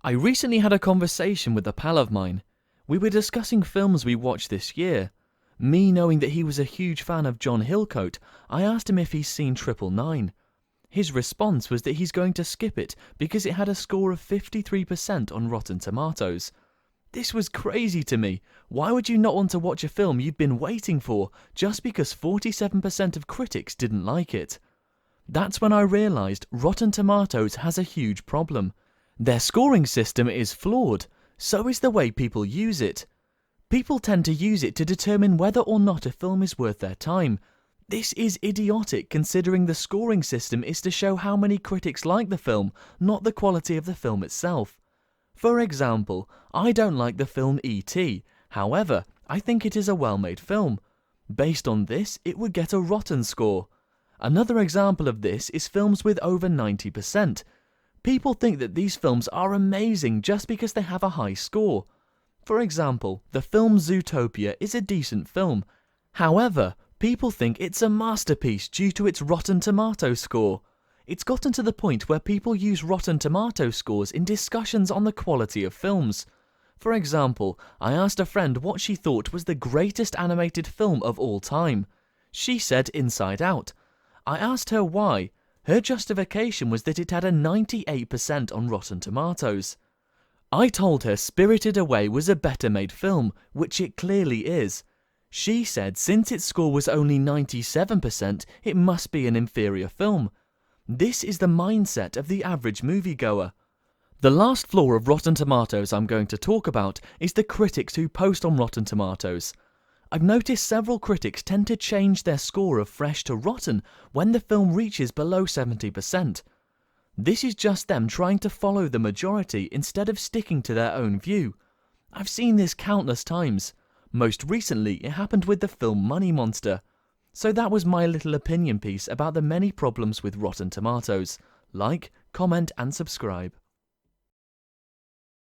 I recently had a conversation with a pal of mine. We were discussing films we watched this year. Me knowing that he was a huge fan of John Hillcoat, I asked him if he's seen 999. His response was that he's going to skip it because it had a score of 53% on Rotten Tomatoes. This was crazy to me. Why would you not want to watch a film you'd been waiting for just because 47% of critics didn't like it? That's when I realised Rotten Tomatoes has a huge problem. Their scoring system is flawed, so is the way people use it. People tend to use it to determine whether or not a film is worth their time. This is idiotic considering the scoring system is to show how many critics like the film, not the quality of the film itself. For example, I don't like the film E.T., however, I think it is a well-made film. Based on this, it would get a rotten score. Another example of this is films with over 90%. People think that these films are amazing just because they have a high score. For example, the film Zootopia is a decent film. However, people think it's a masterpiece due to its Rotten Tomatoes score. It's gotten to the point where people use Rotten Tomatoes scores in discussions on the quality of films. For example, I asked a friend what she thought was the greatest animated film of all time. She said Inside Out. I asked her why. Her justification was that it had a 98% on Rotten Tomatoes. I told her Spirited Away was a better made film, which it clearly is. She said since its score was only 97%, it must be an inferior film. This is the mindset of the average moviegoer. The last flaw of Rotten Tomatoes I'm going to talk about is the critics who post on Rotten Tomatoes. I've noticed several critics tend to change their score of fresh to rotten when the film reaches below 70%. This is just them trying to follow the majority instead of sticking to their own view. I've seen this countless times. Most recently, it happened with the film Money Monster. So that was my little opinion piece about the many problems with Rotten Tomatoes. Like, comment and subscribe.